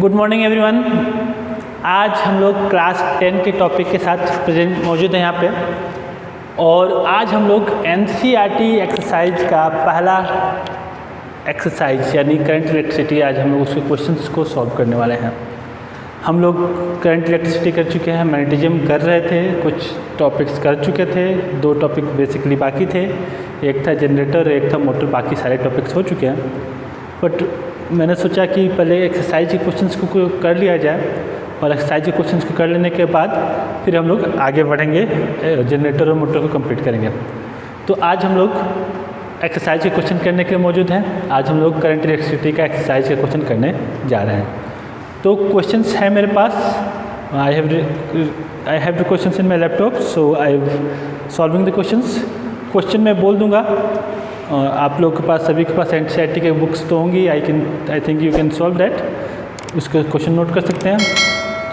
Good morning everyone. आज हम लोग क्लास 10 के टॉपिक के साथ प्रेजेंट मौजूद हैं यहाँ पे, और आज हम लोग एनसीईआरटी एक्सरसाइज का पहला एक्सरसाइज यानी करंट इलेक्ट्रिसिटी, आज हम लोग उसके क्वेश्चंस को सॉल्व करने वाले हैं। हम लोग करंट इलेक्ट्रिसिटी कर चुके हैं, मैग्नेटिज्म कर रहे थे, कुछ टॉपिक्स कर चुके थे, 2 टॉपिक बेसिकली बाकी थे, एक था जनरेटर, एक था मोटर, बाकी सारे टॉपिक्स हो चुके हैं। बट मैंने सोचा कि पहले एक्सरसाइज के क्वेश्चंस को कर लिया जाए, और एक्सरसाइज के क्वेश्चंस को कर लेने के बाद फिर हम लोग आगे बढ़ेंगे, जनरेटर और मोटर को कंप्लीट करेंगे। तो आज हम लोग एक्सरसाइज के क्वेश्चन करने के लिए मौजूद हैं। आज हम लोग करंट इलेक्ट्रिसिटी का एक्सरसाइज के क्वेश्चन करने जा रहे हैं। तो क्वेश्चंस हैं मेरे पास, I have the questions in my laptop, so I solving the question मैं बोल दूंगा। आप लोग के पास, सभी के पास एनसीईआरटी के बुक्स तो होंगी, I think you can solve that. उसका क्वेश्चन नोट कर सकते हैं,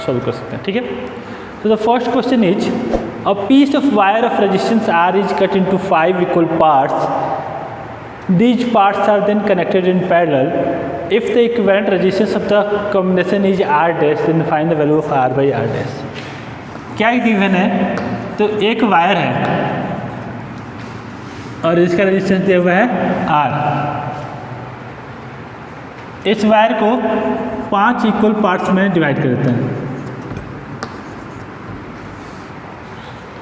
सॉल्व कर सकते हैं, ठीक है। तो the first question is a piece of wire of resistance R is cut into 5 equal parts. These parts are then connected in parallel. If the equivalent resistance of the combination is R dash, then find the value of R by R dash. क्या given है? तो एक wire है और इसका resistance दिया हुआ है R। इस वायर को 5 इक्वल पार्ट्स में डिवाइड कर देते हैं,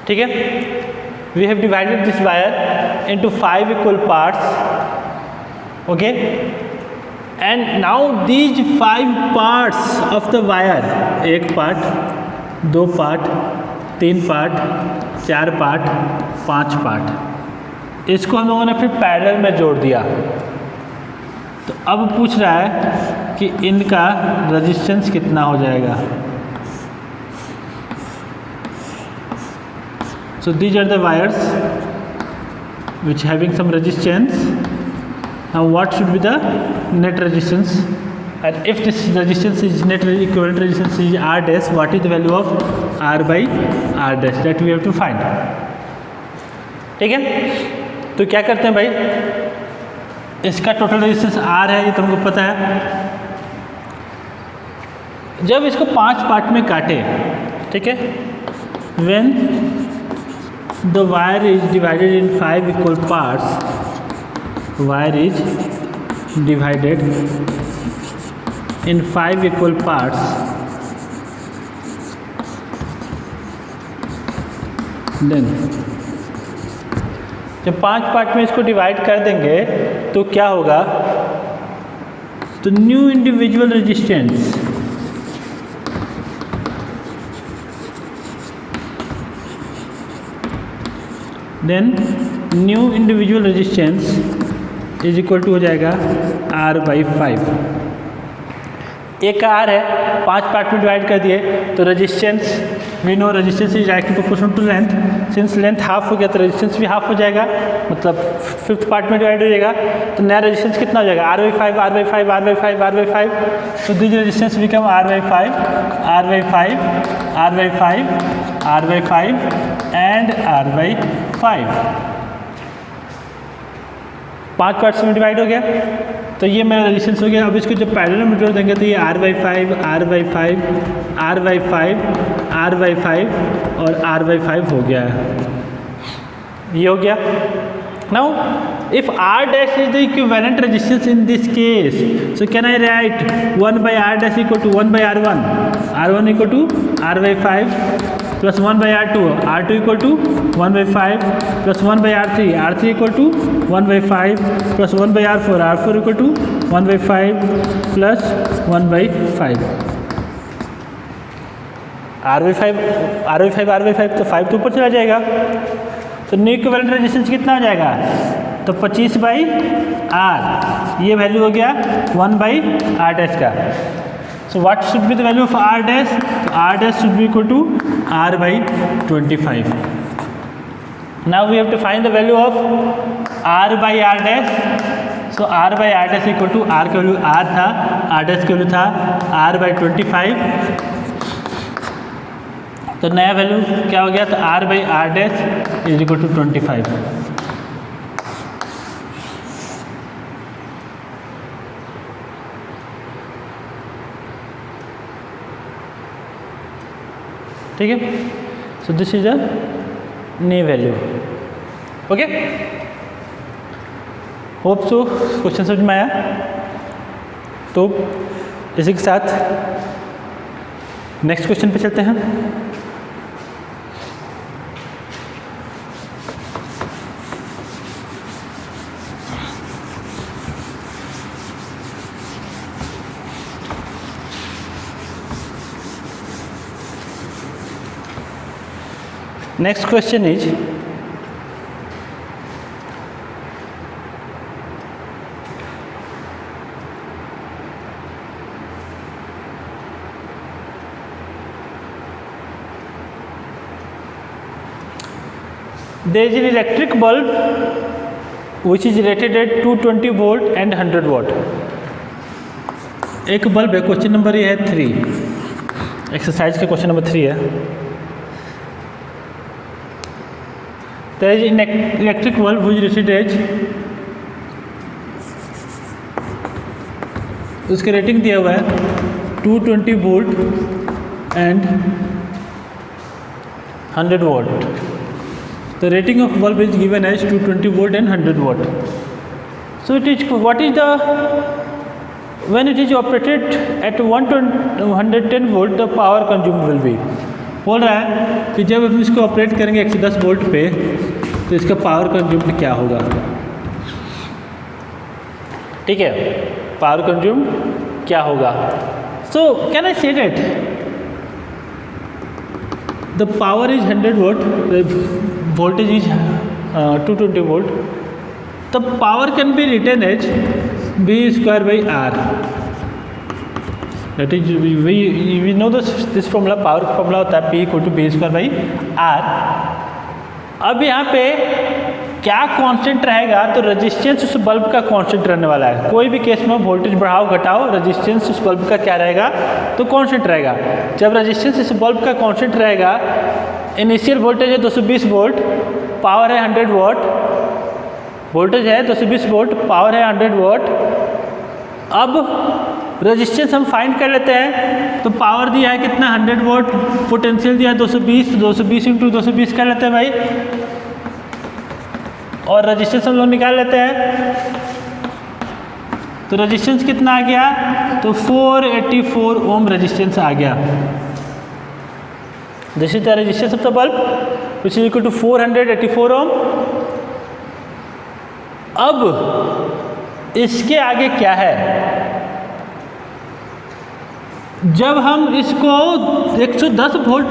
ठीक है। We have divided this wire into 5 equal parts, okay, and now these 5 parts of the wire, 1 part, 2 part, 3 part, 4 part, 5 part, इसको हम लोगों ने फिर पैरेलल में जोड़ दिया। तो अब पूछ रहा है कि इनका रेजिस्टेंस कितना हो जाएगा। So these are the wires which having some resistance. Now what should be the net resistance? And if this resistance is net equivalent resistance is R dash, what is the value of R by R dash? That we have to find. ठीक है। तो क्या करते हैं भाई, इसका total resistance R है, ये तुमको पता है। जब इसको 5 पार्ट में काटे, ठीक है, when the wire is divided in 5 equal parts, wire is divided in 5 equal parts, then जब 5 पार्ट में इसको डिवाइड कर देंगे तो क्या होगा, तो new individual resistance then new individual resistance is equal to हो जाएगा R by 5। एक का R है, 5 पार्ट में डिवाइड कर दिए, तो resistance we know resistance is directly proportional to length. Since length half हो गया तो रेजिस्टेंस भी हाफ हो जाएगा, मतलब 5th पार्ट में डिवाइड हो जाएगा। तो नया रेजिस्टेंस कितना हो जाएगा, R by 5, R by 5, R by 5, R by 5। तो this resistance become R by 5, R by 5, R by 5, R by 5 and R by 5। 5 parts में डिवाइड हो गया, तो ये मेरा रेजिस्टेंस हो गया। अब इसको जब पैरेलल में जोड़ देंगे तो ये R by 5, R by 5, R by 5, R by 5 और R by 5 हो गया है, ये हो गया। Now if R dash is the equivalent resistance in this case, so can I write 1 by R dash equal to 1 by R1, R1 equal to R by 5 plus 1 by R2, R2 equal to 1 by 5 plus 1 by R3, R3 equal to 1 by 5 plus 1 by R4, R4 equal to 1 by 5 plus 1 by 5। R by 5, R by 5, R by 5, तो 5 तो ऊपर चला जाएगा, तो new equivalent resistance कितना हो जाएगा, तो 25 बाई R, ये वैल्यू हो गया 1 बाई R डैश का। So what should be the value of R dash? So R dash should be equal to R by 25. Now we have to find the value of R by R dash. So R by R dash equal to R का value R था, R dash का value था R by 25। तो नया value क्या हो गया, तो R by R dash is equal to 25। ठीक है, so this is a new value. Okay, hope so question समझ में आया। तो इसी के साथ नेक्स्ट क्वेश्चन पे चलते हैं। Next question is there is an electric bulb which is rated at 220 volt and 100 watt। एक बल्ब है, क्वेश्चन नंबर ये है 3, एक्सरसाइज का क्वेश्चन नंबर 3 है। there is an electric bulb which is rated at, उसका रेटिंग दिया हुआ है 220 volt and 100 watt। The rating of bulb is given as 220 volt and 100 watt. So it is, what is the, when it is operated at 110 volt the power consumed will be। बोल रहा है कि जब हम इसको ऑपरेट करेंगे 110 volt पे तो इसका पावर कंज्यूम्ड क्या होगा। ठीक है, पावर कंज्यूम्ड क्या होगा। So can I say that the power is 100 watt, the voltage is 220 volt, the power can be written as B square by R। That is, we know this formula, power formula होता है P equal to B square by R। अब यहाँ पे क्या constant रहेगा, तो resistance उस bulb का कांस्टेंट रहने वाला है। कोई भी केस में वोल्टेज बढ़ाओ घटाओ, रेजिस्टेंस उस बल्ब का क्या रहेगा, तो कांस्टेंट रहेगा। जब रेजिस्टेंस इस बल्ब का कांस्टेंट रहेगा, इनिशियल वोल्टेज है 220 वोल्ट, पावर है 100 वाट, वोल्टेज है 220 वोल्ट, पावर है 100 वाट। अब रेजिस्टेंस हम फाइंड कर लेते हैं, तो पावर दिया है कितना 100 वाट, पोटेंशियल दिया है 220, 220 इंटू 220 कर लेते हैं भाई, और रेजिस्टेंस हम लोग निकाल लेते हैं। तो रेजिस्टेंस कितना आ गया, तो 484 ओम रेजिस्टेंस आ गया। This is the resistance of the bulb which is equal to 484 ohm. अब इसके आगे क्या है, जब हम इसको 110 वोल्ट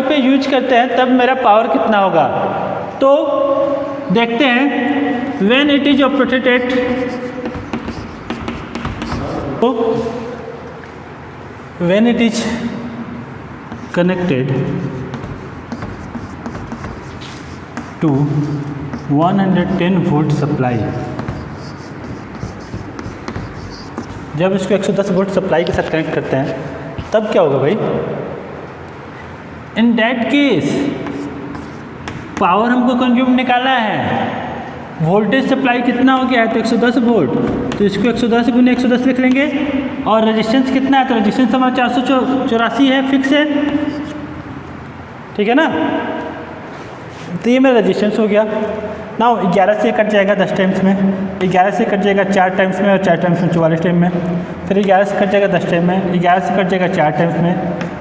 पे यूज करते हैं तब मेरा पावर कितना होगा। तो देखते हैं, when it is operated at, when it is connected to 110 volt supply, जब इसको 110 वोल्ट सप्लाई के साथ कनेक्ट करते हैं तब क्या होगा भाई। इन दैट केस पावर हमको कंज्यूम निकालना है, वोल्टेज सप्लाई कितना हो गया है, तो 110 वोल्ट, तो इसको 110 गुने 110 लिख लेंगे। और रेजिस्टेंस कितना है, तो रेजिस्टेंस हमारा 484 है, फिक्स है, ठीक है ना। तो ये मेरा रेजिस्टेंस हो गया। नाउ 11 से कट जाएगा 10 टाइम्स में, 11 से कट जाएगा 4 टाइम्स में, और 4 टाइम्स में 44 टाइम में, फिर 11 से कट जाएगा 10 टाइम में, 11 से कट जाएगा 4 टाइम्स में,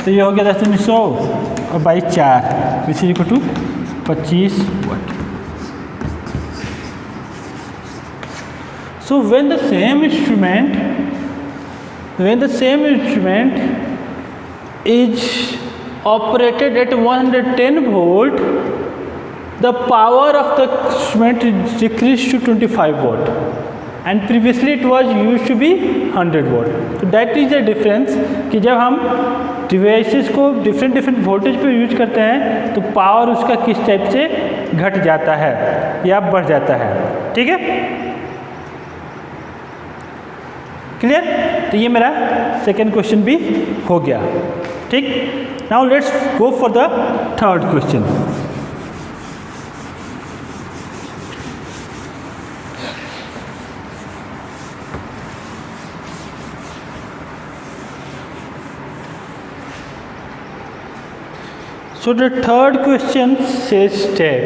तो ये हो गया 10 में 100 और by 4 which is equal to 25 watt. So when the same instrument is operated at 110 volt, the power of the instrument is decreased to 25 watt, and previously it was used to be 100 watt. So that is the difference कि जब हम devices को different voltage पे use करते हैं तो power उसका किस टाइप से घट जाता है या बढ़ जाता है। ठीक है, क्लियर। तो ये मेरा सेकेंड क्वेश्चन भी हो गया। ठीक, now let's go for the third question. So the third question says that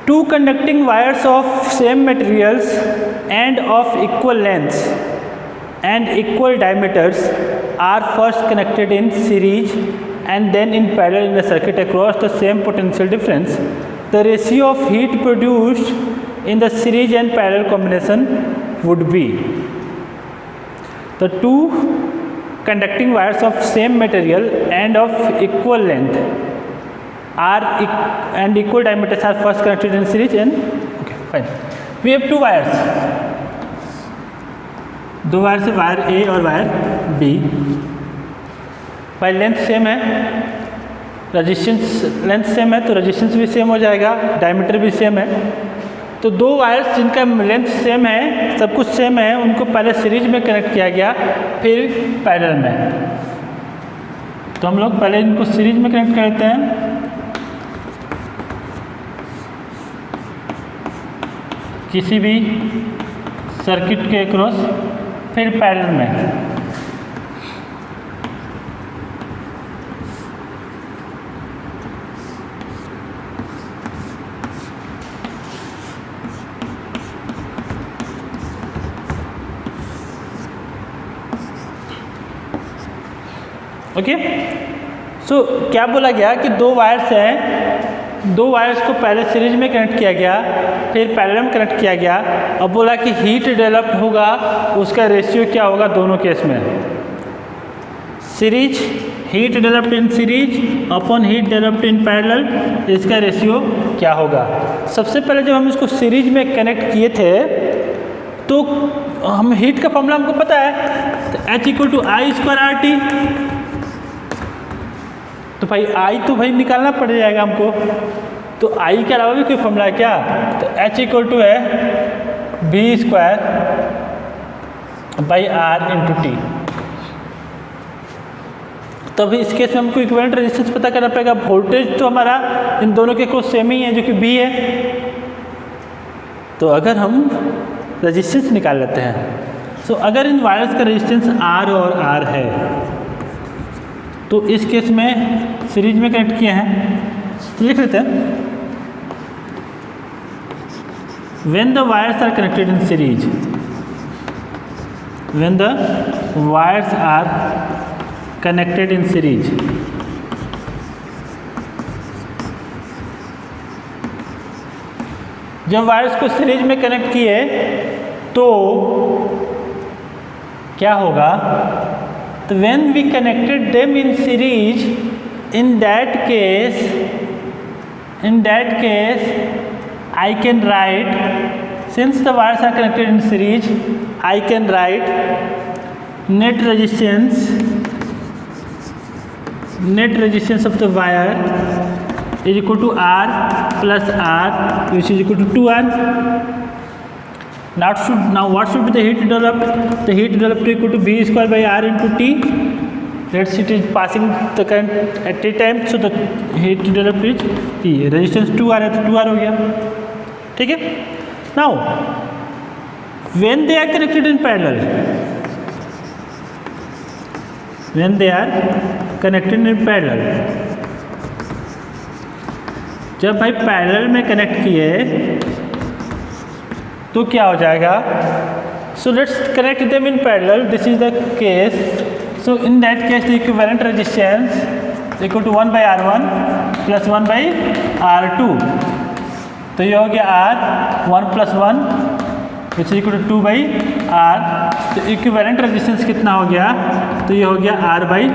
two conducting wires of same materials and of equal lengths and equal diameters are first connected in series and then in parallel in a circuit across the same potential difference. The ratio of heat produced in the series and parallel combination would be. The two conducting wires of same material and of equal length and equal diameters are first connected in series and okay fine. We have two wires, दो wire से wire ए और wire B, भाई length same है, resistance length same है तो resistance भी same हो जाएगा, डायमीटर भी सेम है। तो दो वायर्स जिनका लेंथ सेम है, सब कुछ सेम है, उनको पहले सीरीज में कनेक्ट किया गया फिर पैरेलल में। तो हम लोग पहले इनको सीरीज में कनेक्ट करते हैं, किसी भी सर्किट के अक्रॉस, फिर पैरेलल में। ओके, सो क्या बोला गया कि दो वायर्स हैं, दो वायर्स को पहले सीरीज में कनेक्ट किया गया फिर पैरेलल में कनेक्ट किया गया। अब बोला कि हीट डेवलप्ड होगा, उसका रेशियो क्या होगा दोनों केस में। Series heat developed in series upon heat developed in parallel, इसका रेशियो क्या होगा। सबसे पहले जब हम इसको सीरीज में कनेक्ट किए थे तो हम हीट का फॉर्मूला हमको पता है, तो H equal to I square R T. तो भाई आई तो भाई निकालना पड़ जाएगा हमको, तो आई के अलावा भी कोई फॉर्मूला है क्या, तो H इक्वल टू है V square by R into T. तो अभी इस केस में हमको इक्विवेलेंट रेजिस्टेंस पता करना पड़ेगा। वोल्टेज तो हमारा इन दोनों के कुछ सेम ही है जो कि बी है, तो अगर हम रेजिस्टेंस निकाल लेते हैं, तो अगर इन वायर्स का रेजिस्टेंस आर और आर है तो इस केस में सीरीज में कनेक्ट किए हैं, तो लिख लेते हैं when the wires are connected in series, when the wires are connected in series, जब वायर्स को सीरीज में कनेक्ट किए तो क्या होगा, तो when we connected them in series, in that case I can write, since the wires are connected in series, I can write net resistance of the wire is equal to R plus R, which is equal to 2R. Now what should be the heat developed? The heat developed equal to B square by R into T. Let's see, it is passing the current at T time, so the heat developed is T. Resistance 2R है तो 2R हो गया, ठीक है। Now when they are connected in parallel, when they are connected in parallel, जब भाई parallel में connect किए तो क्या हो जाएगा, so let's connect them in parallel, this is the case. So in that case the equivalent resistance equal to 1 by R1 plus 1 by R2, तो ये हो गया R 1 plus 1 which is equal to 2 by R। तो equivalent resistance कितना हो गया, तो ये हो गया R by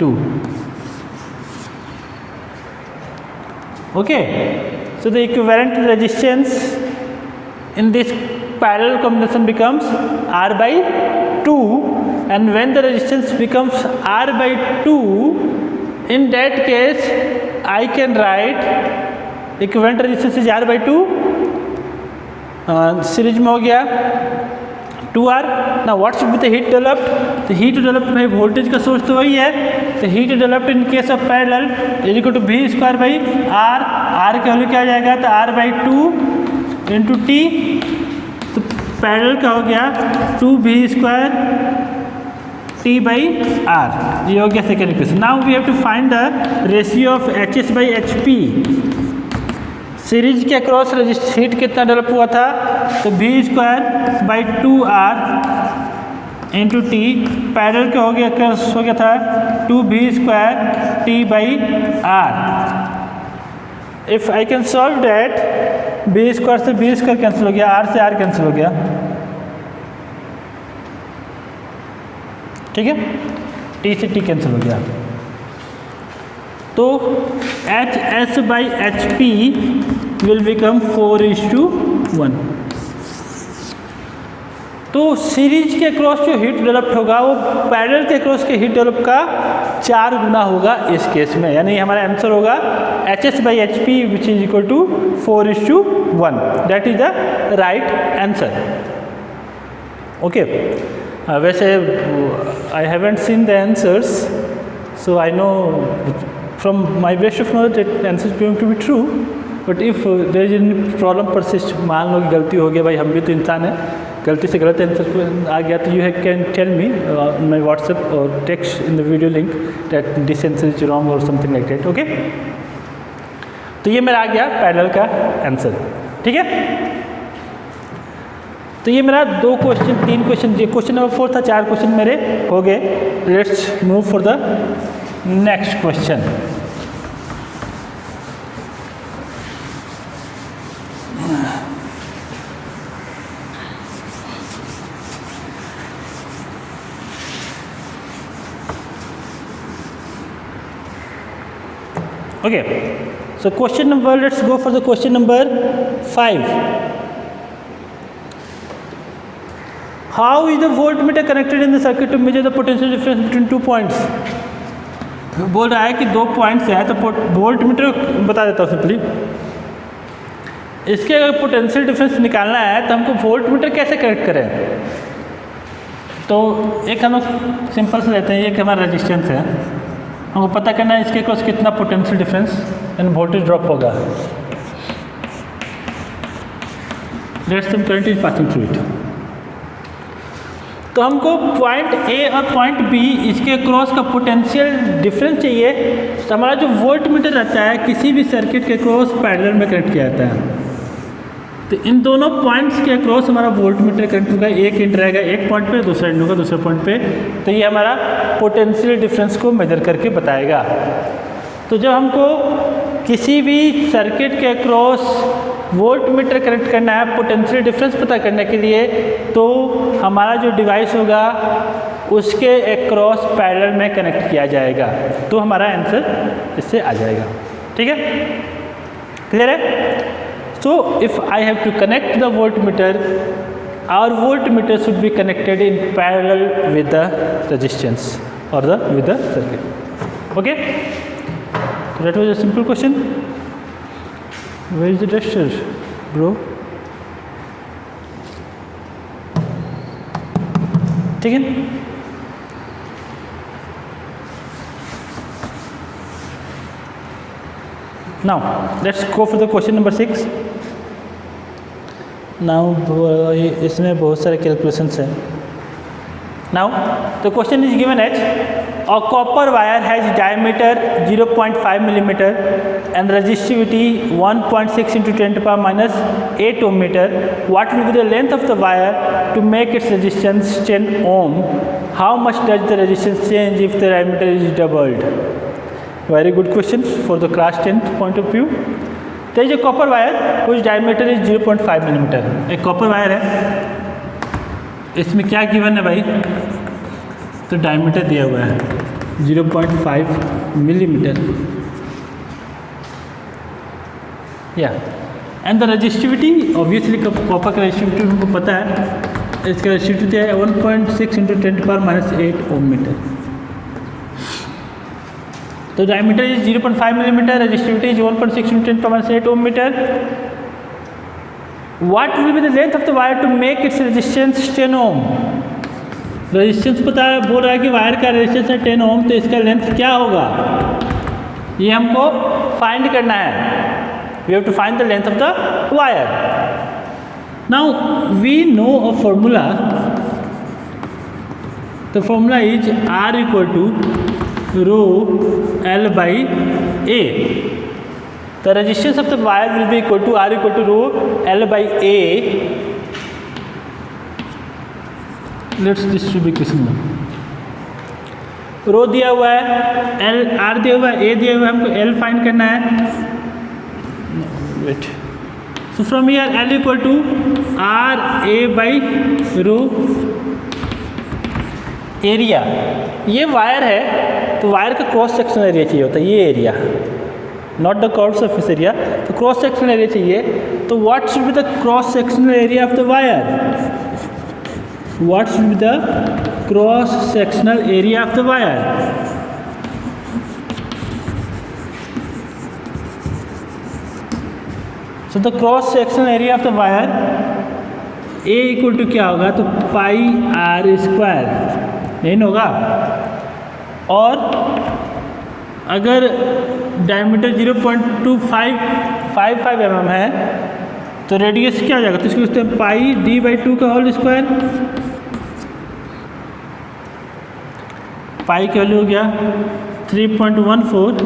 2। Okay, so the equivalent resistance in this parallel combination becomes R by 2, and when the resistance becomes R by 2, in that case I can write equivalent resistance is R by 2, series में हो गया 2R। now what should be the heat developed? the heat developed भाई voltage का source तो वही है, तो heat developed in case of parallel is equal to V square by R। R का वैल्यू क्या आ जाएगा, तो R by 2 इंटू टी, तो पैरेलल का हो गया 2V square T T by R, ये हो गया second equation. Now we have to find the ratio of H S by H P. Series के अक्रॉस हीट कितना डेवलप हुआ था, तो V square by 2r into T, parallel के हो गया था 2v square T by R. If I can solve that, V square से बी स्क्वायर कैंसिल हो गया, आर से आर कैंसिल हो गया, ठीक है, टी से टी कैंसिल हो गया। तो H S by H P will become 4:1। तो सीरीज के अक्रॉस जो हीट डेवलप होगा वो पैरेलल के अक्रॉस के हीट डेवलप का 4 गुना होगा इस केस में, यानी हमारा आंसर होगा H S by H P which is equal to 4:1। That is the right answer. Okay, वैसे I haven't seen the answers, so I know from my best of knowledge that answer is going to be true, but if there is any problem persist, मान लो कि गलती हो गई, भाई हम भी तो इंसान हैं, गलती से गलत आंसर आ गया, तो you can tell me my WhatsApp और text in the video link that this answer is wrong और समथिंग लाइक दैट। ओके, तो ये मेरा आ गया पैरेलल का आंसर, ठीक है। तो ये मेरा 2 क्वेश्चन 3 क्वेश्चन, क्वेश्चन नंबर 4 था, 4 क्वेश्चन मेरे हो गए। Let's move for the next question. Okay, so question number, let's go for the question number 5. How is the voltmeter connected in the circuit to measure the potential difference between 2 points? बोल रहा है कि 2 points हैं, तो voltmeter बता देता हूँ simply. इसके अगर पोटेंशियल डिफरेंस निकालना है तो हमको वोल्टमीटर कैसे कनेक्ट करें? तो एक हम लोग सिंपल से लेते हैं, एक हमारा रेजिस्टेंस है, हमको पता करना है इसके क्रॉस कितना potential difference and voltage drop होगा। Let's some current is passing through it. तो हमको पॉइंट ए और पॉइंट बी इसके क्रॉस का पोटेंशियल डिफरेंस चाहिए, तो हमारा जो वोल्टमीटर रहता है किसी भी सर्किट के क्रॉस पैरेलल में कनेक्ट किया जाता है, तो इन दोनों पॉइंट्स के अक्रॉस हमारा वोल्टमीटर कनेक्ट होगा, एक एंड रहेगा एक पॉइंट पे, दूसरा एंड होगा दूसरे पॉइंट पे, तो ये हमारा पोटेंशियल डिफरेंस को मेजर करके बताएगा। तो जब हमको किसी भी सर्किट के अक्रॉस वोल्टमीटर कनेक्ट करना है पोटेंशियल डिफरेंस पता करने के लिए, तो हमारा जो डिवाइस होगा उसके अक्रॉस पैरेलल में कनेक्ट किया जाएगा, तो हमारा आंसर इससे आ जाएगा, ठीक है, क्लियर है। So if I have to connect the voltmeter, our voltmeter should be connected in parallel with the resistance or with the circuit. Okay? So that was a simple question. Where is the duster, bro? ठीक है? Now let's go for the question number 6. Now इसमें बहुत सारे calculations हैं। Now the question is given as a copper wire has diameter 0.5 millimeter and resistivity 1.6 into 10 to the power minus 8 ohm meter. What will be the length of the wire to make its resistance 10 ohm? How much does the resistance change if the diameter is doubled? Very good question for the class 10th point of view. There is a copper wire whose diameter is 0.5 millimeter. एक copper wire है, इसमें क्या given है भाई, तो diameter दिया हुआ है 0.5 मिलीमीटर, या and the resistivity, obviously copper का रेजिस्टिविटी हमको पता है, इसका रेजिस्टिविटी है 1.6 into 10 to the power minus 8 ohm metre. तो diameter is 0.5 millimetre, resistivity is 1.6 into 10 to the power minus 8 ohm metre. What will be the length of the wire to make its resistance 10 ohm? Resistance पता है, बोल रहा है कि wire का resistance है 10 ओम, तो इसका लेंथ क्या होगा ये हमको फाइंड करना है। We have to find the length of the wire. Now we know a formula The formula is R equal to rho L by A. The resistance of the wire will be equal to R equal to rho L by A. Let's distribute this one. रो दिया हुआ है, L R दिया हुआ है, ए दिया हुआ है, हमको एल फाइंड करना है. Wait. So from here L equal to R A by rho area. ये वायर है तो वायर का क्रॉस सेक्शनल एरिया चाहिए होता है, ये area, not the curve surface area. तो क्रॉस सेक्शनल एरिया चाहिए. तो what should be the cross sectional area of the wire? What should be the cross sectional area of the wire? So the cross sectional area of the wire A equal to क्या होगा? तो पाई R square, नहीं होगा. और अगर diameter 0.2555 mm है तो radius क्या हो जाएगा? तो इसको लिखते हैं पाई डी बाई 2 का होल स्क्वायर. पाई की वैल्यू हो गया 3.14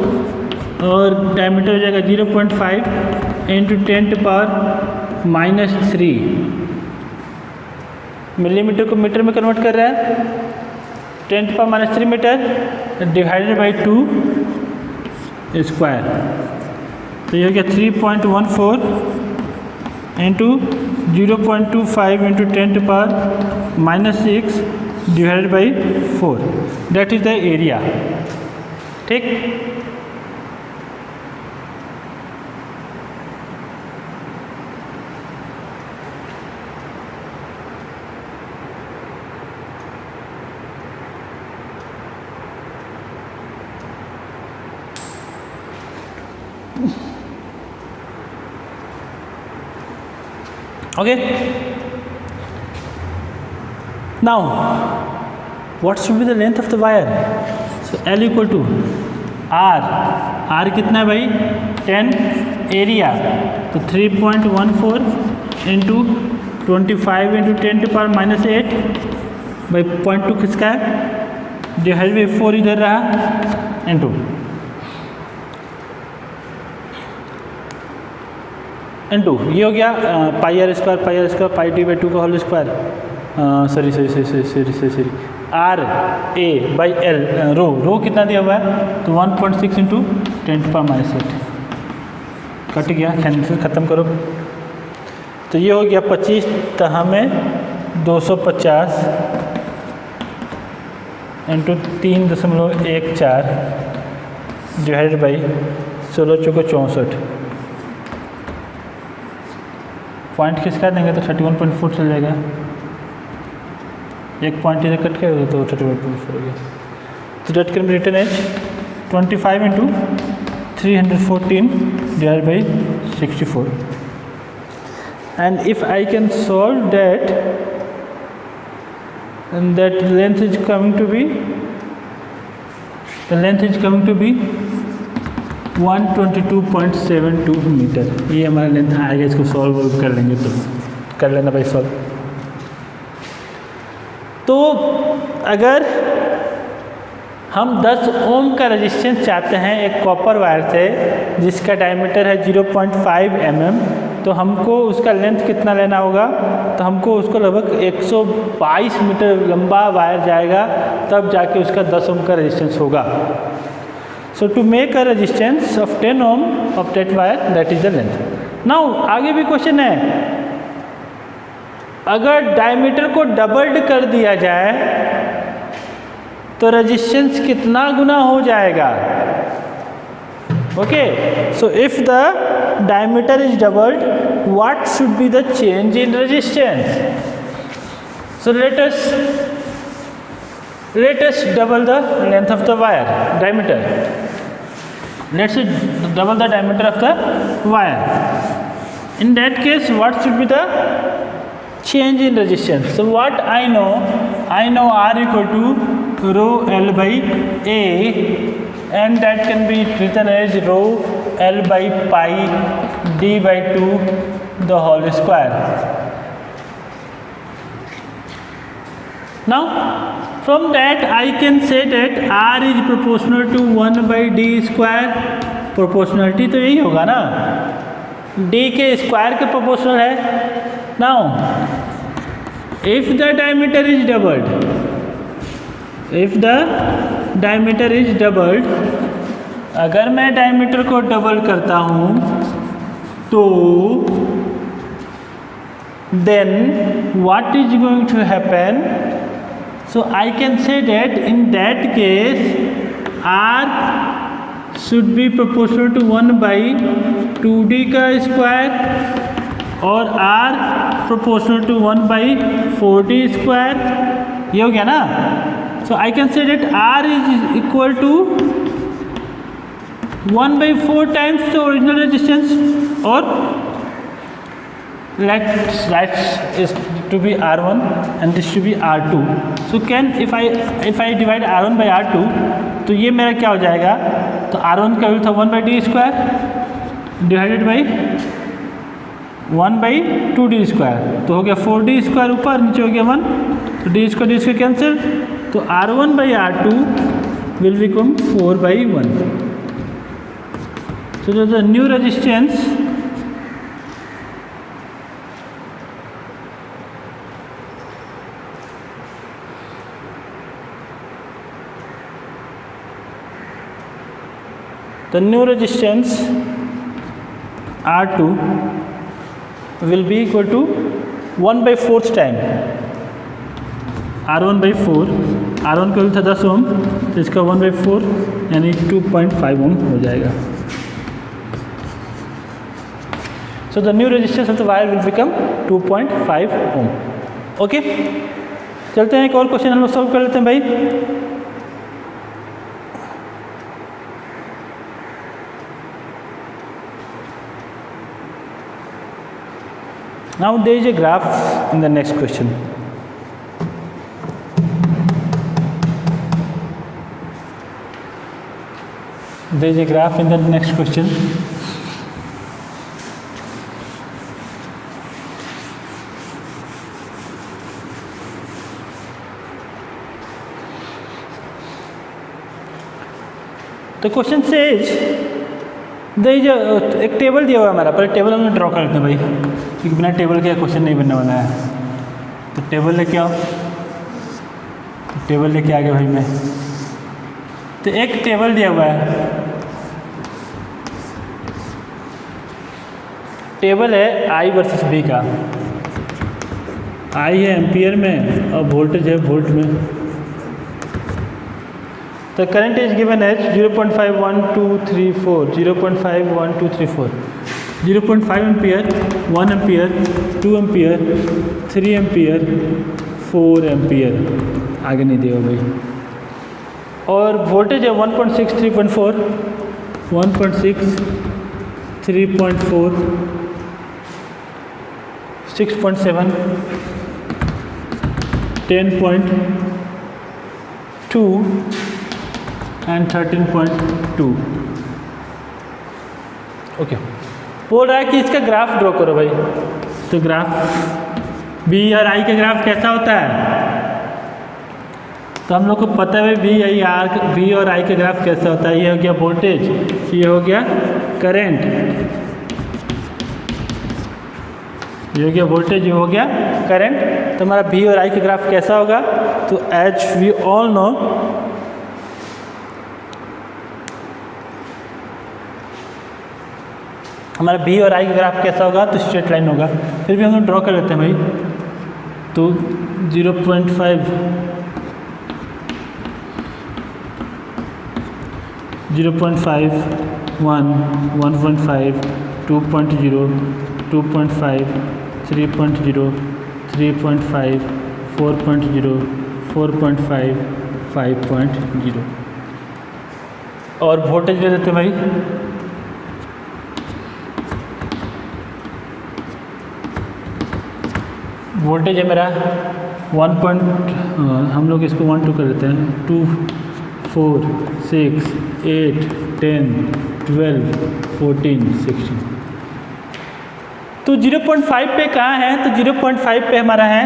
और डायमीटर हो जाएगा 0.5 इंटू 10⁻³ मिलीमीटर को मीटर में कन्वर्ट कर रहा है. 10⁻³ मीटर डिवाइडेड बाई 2 स्क्वायर. तो ये हो गया 3.14 into 0.25 into 10⁻⁶ divided by 4. That is the area. ठीक. Okay. Now, what should be the length of the wire? So L equal to R. R कितना है भाई? 10. एरिया तो 3.14 इंटू 25 इंटू 10⁻⁸ बाई 0.2 किसका है? डिवाइड बाई 4 इधर रहा इंटू ये हो गया pi R square pi D by 2 का whole square. Sorry R A by L rho कितना दिया हुआ है? तो 1.6 इंटू 10⁻⁸. कट गया, कैंसिल ख़त्म करो. तो ये हो गया 25 तह में 250 into 3.14 divided by 16 choco 64. Point किसका देंगे तो 31.4 चल जाएगा. एक पॉइंट इधर कट गया तो 31.4 हो गया. तो that can be written as 25 into 314 divide by 64. And if I can solve that, that length is coming to be 122.72 metre. ये हमारा लेंथ आएगा. इसको सॉल्व कर लेंगे तो कर लेना भाई सॉल्व. तो अगर हम 10 ओम का रेजिस्टेंस चाहते हैं एक कॉपर वायर से जिसका डायमीटर है 0.5 mm, तो हमको उसका लेंथ कितना लेना होगा? तो हमको उसको लगभग 122 मीटर लंबा वायर जाएगा, तब जाके उसका 10 ओम का रेजिस्टेंस होगा. So to make a resistance of 10 ohm of that wire, that is the length. Now आगे भी क्वेश्चन है, अगर डायमीटर को डबल्ड कर दिया जाए तो रेजिस्टेंस कितना गुना हो जाएगा? Okay, so if the diameter is doubled, what should be the change in resistance? So let us double the length of the wire diameter. Let's double the diameter of the wire. In that case, what should be the change in resistance? So what I know R equal to rho L by A, and that can be written as rho L by pi d by 2 the whole square. Now from that I can say that R is proportional to 1/d square. Proportionality तो यही होगा ना, d के square के proportional है. Now if the diameter is doubled, if the diameter is doubled, अगर मैं diameter को डबल करता हूँ तो then what is going to happen? So I can say that in that case R should be proportional to 1/2d का square और R proportional to 1/4d square. ये हो गया ना. So I can say that R is equal to 1/4 times the original resistance, or let's write is to be R1 and this to be R2. So can if I divide R1 by R2, तो ये मेरा क्या हो जाएगा, तो R1 का value था 1/d square divided by 1/2d square, तो हो गया 4d स्क्वायर ऊपर, नीचे हो गया 1, तो d स्क्वायर कैंसिल, तो R1 by R2 will become 4/1. So the new resistance R2 will be equal to 1/4 time R1/4. R1 का वैल्यू था 10 ओम, तो इसका 1/4 यानी 2.5 ओम हो जाएगा. So the new resistance of the wire will become 2.5 ohm. Okay, चलते हैं एक और क्वेश्चन हम लोग सॉल्व कर लेते हैं भाई. Now there is a graph in the next question. There is a graph in the next question. The question says there is एक टेबल दिया हुआ है हमारा, पर टेबल हम ड्रॉ कर लेते हैं भाई, क्योंकि बिना टेबल के क्वेश्चन नहीं बनने वाला है. तो टेबल लेके आओ, तो टेबल लेके आ गया भाई मैं. तो एक टेबल दिया हुआ है, टेबल है I वर्सेस B का. I है एम्पियर में और वोल्टेज है वोल्ट में. The current is given as 0.51234, 0.51234, 0.5 ampere, 1 ampere, 2 ampere, 3 ampere, 4 ampere, आगे नहीं दिया भाई. और वोल्टेज है 1.6, 3.4, 1.6, 3.4, 6.7, 10.2 एंड 13.2. ओके, बोल रहा है कि इसका ग्राफ ड्रॉ करो भाई. तो ग्राफ बी और आई का ग्राफ कैसा होता है, तो हम लोग को पता है भाई बी और आई का ग्राफ कैसा होता है. ये हो गया वोल्टेज, ये हो गया करंट, ये हो गया वोल्टेज, ये हो गया करंट. तो हमारा बी और आई का ग्राफ कैसा होगा, तो एज वी ऑल नो हमारा बी और आई का ग्राफ कैसा होगा, तो स्ट्रेट लाइन होगा. फिर भी हम लोग ड्रॉ कर लेते हैं भाई. तो 0.5, 0.5, 1, 1.5, 2.0, 2.5, 3.0, 3.5, 4.0, 4.5, 5.0. और वोल्टेज ले लेते हैं भाई. वोल्टेज है मेरा 1. हम लोग इसको 1, 2 कर लेते हैं. 2, 4, 6, 8, 10, 12, 14, 16. तो 0.5 पे कहाँ है, तो 0.5 पे हमारा है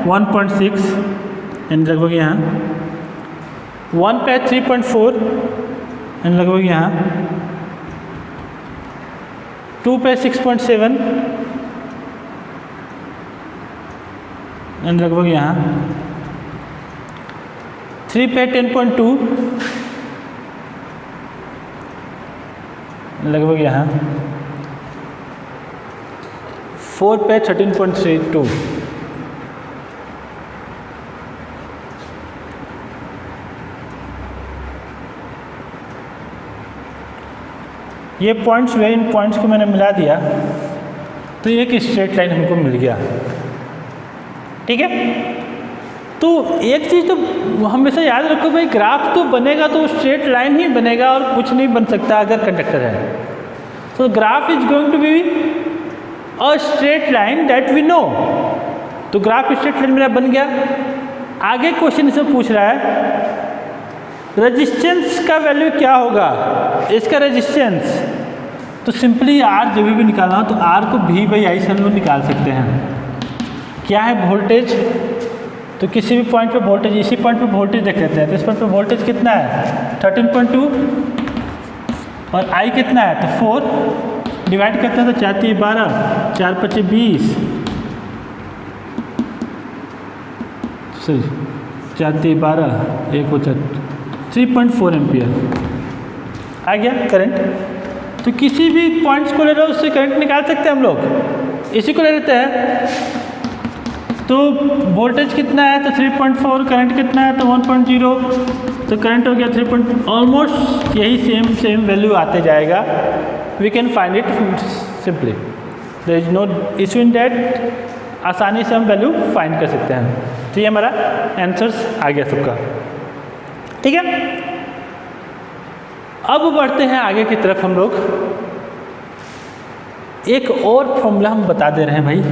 1.6, यानी लगभग यहाँ 1 पे 3.4 यानी लगभग यहाँ 2 पे 6.7 यानी लगभग यहाँ 3 पे 10.2 लगभग यहाँ 4 पे 13.32 ये पॉइंट्स हुए, इन पॉइंट्स को मैंने मिला दिया तो ये एक स्ट्रेट लाइन हमको मिल गया। ठीक है, तो एक चीज़ तो हमेशा याद रखो भाई, ग्राफ तो बनेगा तो स्ट्रेट लाइन ही बनेगा और कुछ नहीं बन सकता अगर कंडक्टर है। तो graph is going to be a straight line that we know. तो ग्राफ स्ट्रेट लाइन मेरा बन गया। आगे क्वेश्चन इसमें पूछ रहा है रेजिस्टेंस का वैल्यू क्या होगा, इसका रेजिस्टेंस। तो सिंपली आर जब भी निकालना हो तो आर को भी बाई आई से हम लोग निकाल सकते हैं। क्या है वोल्टेज, तो किसी भी पॉइंट पे वोल्टेज, इसी पॉइंट पे वोल्टेज देख लेते हैं। तो इस पॉइंट पे वोल्टेज कितना है 13.2 और आई कितना है तो 4 डिवाइड करते हैं तो 4 3 12 4 5 20 सही 4 3 12 1 बचा 3.4 एम्पियर आ गया करंट। तो किसी भी पॉइंट्स को ले लो उससे करंट निकाल सकते हैं हम लोग। इसी को ले लेते हैं तो वोल्टेज कितना है तो 3.4, करंट कितना है तो 1.0, तो करंट हो गया 3. ऑलमोस्ट यही सेम वैल्यू आते जाएगा। We can find it simply, there is no issue in that. आसानी से हम वैल्यू फाइंड कर सकते हैं। तो ये हमारा आंसर्स आ गया सबका। ठीक है, अब बढ़ते हैं आगे की तरफ। हम लोग एक और फॉर्मूला हम बता दे रहे हैं भाई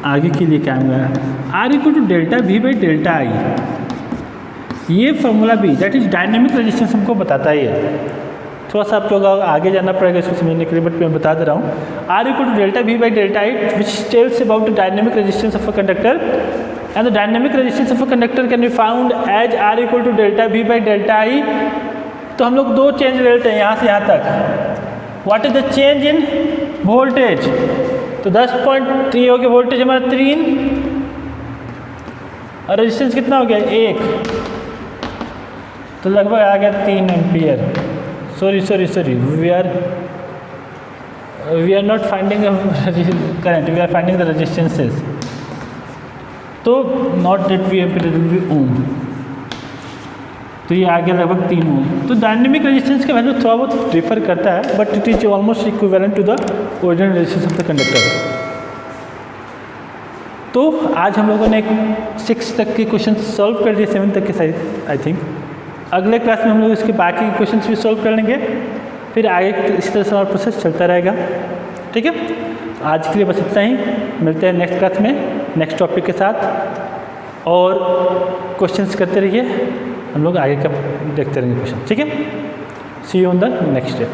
आगे के लिए क्या है, R equal to delta V by delta I. ये फॉर्मूला भी दैट इज डायनेमिक रेजिस्टेंस हमको बताता है। थोड़ा सा आप लोग आगे जाना पड़ेगा इसको समझने के लिए, बट मैं बता दे रहा हूँ। R equal to delta V by delta I which tells about the dynamic resistance of a conductor and the dynamic resistance of a conductor can be found as R equal to delta V by delta I. तो हम लोग दो change ले लेते हैं यहाँ से यहाँ तक। What is the change in voltage, तो 10.3 हो गया वोल्टेज हमारा 3 और रेजिस्टेंस कितना हो गया 1, तो लगभग आ गया 3 ampere. Sorry we are not finding current, we are finding the resistances. तो not that V ampere B ohm, तो ये आ गया लगभग 3 ओम। तो डायनेमिक रेजिस्टेंस का वैल्यू थोड़ा बहुत डिफर करता है but it is almost equivalent to the original resistance of the conductor. तो आज हम लोगों ने 6 तक के क्वेश्चन सॉल्व कर दिए, 7 तक के साइड आई थिंक। अगले क्लास में हम लोग इसके बाकी क्वेश्चंस भी सॉल्व कर लेंगे, फिर आगे इस तरह से हमारा प्रोसेस चलता रहेगा। ठीक है, आज के लिए बस इतना ही। मिलते हैं नेक्स्ट क्लास में नेक्स्ट टॉपिक के साथ और क्वेश्चंस करते रहिए, हम लोग आगे का देखते रहेंगे क्वेश्चन। ठीक है, see you on the next day.